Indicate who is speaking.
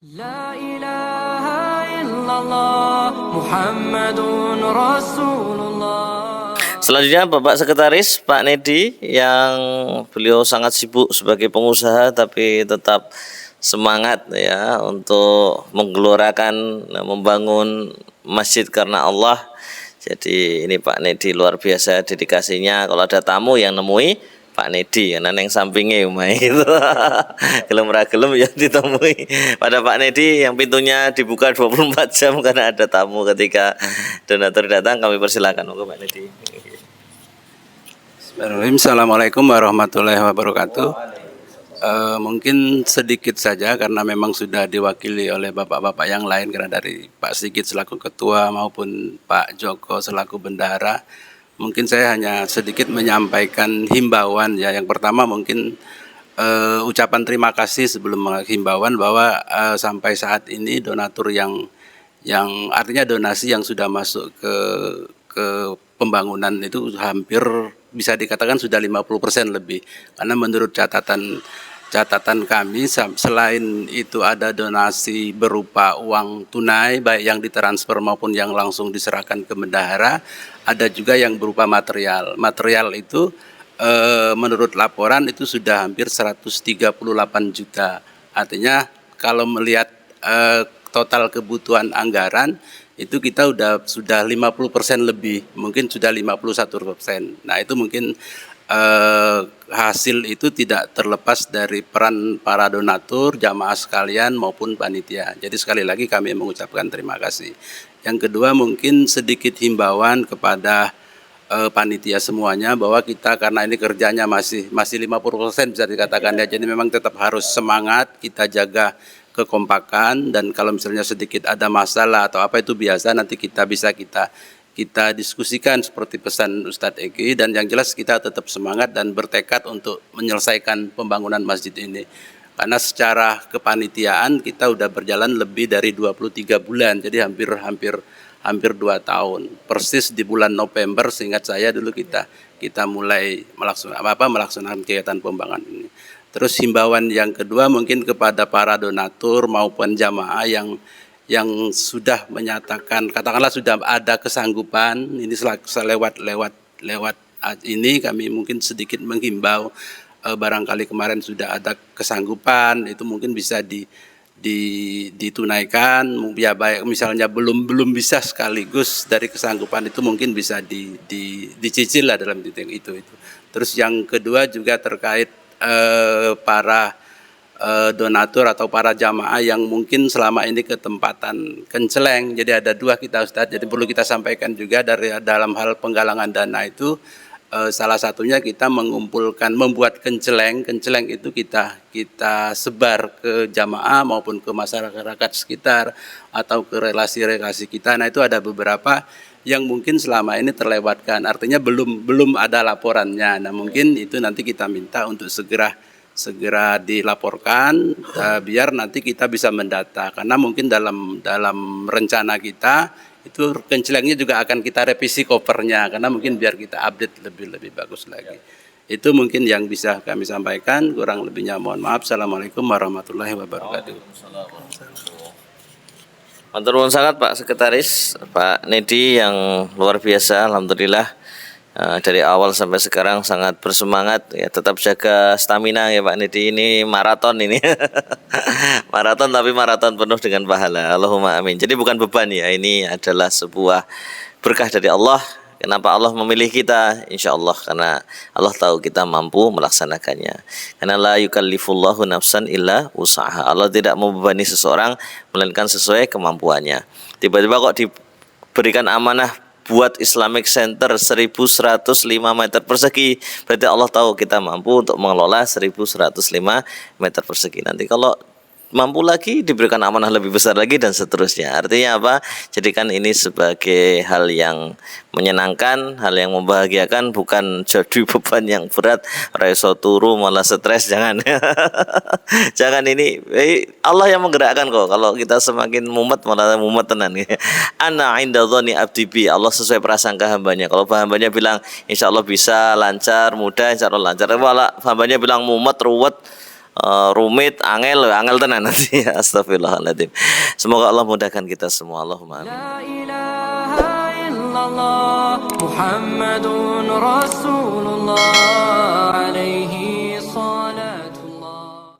Speaker 1: La ilaha illallah Muhammadun Rasulullah.
Speaker 2: Selanjutnya Bapak Sekretaris Pak Nedi yang beliau sangat sibuk sebagai pengusaha tapi tetap semangat ya untuk menggelorakan membangun masjid karena Allah. Jadi ini Pak Nedi luar biasa dedikasinya. Kalau ada tamu yang nemui Pak Nedi, karena yang sampingnya umai gitu. Gelem ra gelem ya ditemui. Pada Pak Nedi yang pintunya dibuka 24 jam karena ada tamu ketika donatur datang, kami persilakan. Monggo Pak Nedi.
Speaker 3: Bismillahirrahmanirrahim. Assalamualaikum warahmatullahi wabarakatuh. Mungkin sedikit saja karena memang sudah diwakili oleh bapak-bapak yang lain, karena dari Pak Sigit selaku ketua maupun Pak Joko selaku bendahara. Mungkin saya hanya sedikit menyampaikan himbauan ya. Yang pertama mungkin ucapan terima kasih sebelum himbauan bahwa sampai saat ini donatur yang artinya donasi yang sudah masuk ke pembangunan itu hampir bisa dikatakan sudah 50% lebih. Karena menurut catatan kami, selain itu ada donasi berupa uang tunai baik yang ditransfer maupun yang langsung diserahkan ke bendahara, ada juga yang berupa material. Material itu menurut laporan itu sudah hampir 138 juta. Artinya kalau melihat total kebutuhan anggaran itu kita sudah 50% lebih, mungkin sudah 51%. Nah, itu mungkin hasil itu tidak terlepas dari peran para donatur, jamaah sekalian maupun panitia. Jadi sekali lagi kami mengucapkan terima kasih. Yang kedua mungkin sedikit himbauan kepada panitia semuanya bahwa kita karena ini kerjanya masih 50% bisa dikatakan ya. Jadi memang tetap harus semangat, kita jaga kekompakan, dan kalau misalnya sedikit ada masalah atau apa itu biasa nanti kita diskusikan seperti pesan Ustadz Eki, dan yang jelas kita tetap semangat dan bertekad untuk menyelesaikan pembangunan masjid ini. Karena secara kepanitiaan kita udah berjalan lebih dari 23 bulan, jadi hampir 2 tahun. Persis di bulan November seingat saya dulu kita mulai melaksanakan kegiatan pembangunan ini. Terus himbauan yang kedua mungkin kepada para donatur maupun jamaah yang sudah menyatakan, katakanlah sudah ada kesanggupan, ini lewat ini kami mungkin sedikit menghimbau, barangkali kemarin sudah ada kesanggupan, itu mungkin bisa ditunaikan, ya baik misalnya belum bisa sekaligus dari kesanggupan itu mungkin bisa dicicil lah dalam titik itu. Terus yang kedua juga terkait para donatur atau para jamaah yang mungkin selama ini ketempatan Kenceleng. Jadi ada 2 kita Ustadz, jadi perlu kita sampaikan juga dalam hal penggalangan dana itu, salah satunya kita membuat Kenceleng itu kita sebar ke jamaah maupun ke masyarakat sekitar atau ke relasi-relasi kita. Nah, itu ada beberapa yang mungkin selama ini terlewatkan, artinya belum ada laporannya. Nah, mungkin itu nanti kita minta untuk segera dilaporkan, biar nanti kita bisa mendata, karena mungkin dalam rencana kita itu Kencelengnya juga akan kita revisi covernya, karena mungkin biar kita update lebih bagus lagi. Itu mungkin yang bisa kami sampaikan, kurang lebihnya mohon maaf. Assalamualaikum warahmatullahi wabarakatuh.
Speaker 2: Matur nuwun sangat Pak Sekretaris Pak Nedi yang luar biasa, alhamdulillah. Dari awal sampai sekarang sangat bersemangat ya, tetap jaga stamina ya Pak Nedi, ini maraton ini. Maraton tapi maraton penuh dengan pahala. Allahumma amin. Jadi bukan beban ya, ini adalah sebuah berkah dari Allah. Kenapa Allah memilih kita? Insya Allah karena Allah tahu kita mampu melaksanakannya. Karena la yukallifullahu nafsan illa usaha. Allah tidak membebani seseorang melainkan sesuai kemampuannya. Tiba-tiba kok diberikan amanah buat Islamic Center 1105 meter persegi, berarti Allah tahu kita mampu untuk mengelola 1105 meter persegi. Nanti kalau mampu lagi diberikan amanah lebih besar lagi dan seterusnya. Artinya apa? Jadikan ini sebagai hal yang menyenangkan, hal yang membahagiakan, bukan jadi beban yang berat, reso turu malah stres, jangan. Jangan, ini Allah yang menggerakkan kok. Kalau kita semakin mumet malah mumet tenan. Ana inda dzani abdi bi, Allah sesuai prasangka hambanya. Kalau hambanya bilang insya Allah bisa lancar, mudah, insya Allah lancar. Kalau hambanya bilang mumet, ruwet, rumit, angel tenan nanti. Astagfirullahaladzim. Semoga Allah mudahkan kita semua. Allahumma amin.
Speaker 1: لا إله إلا الله محمد رسول الله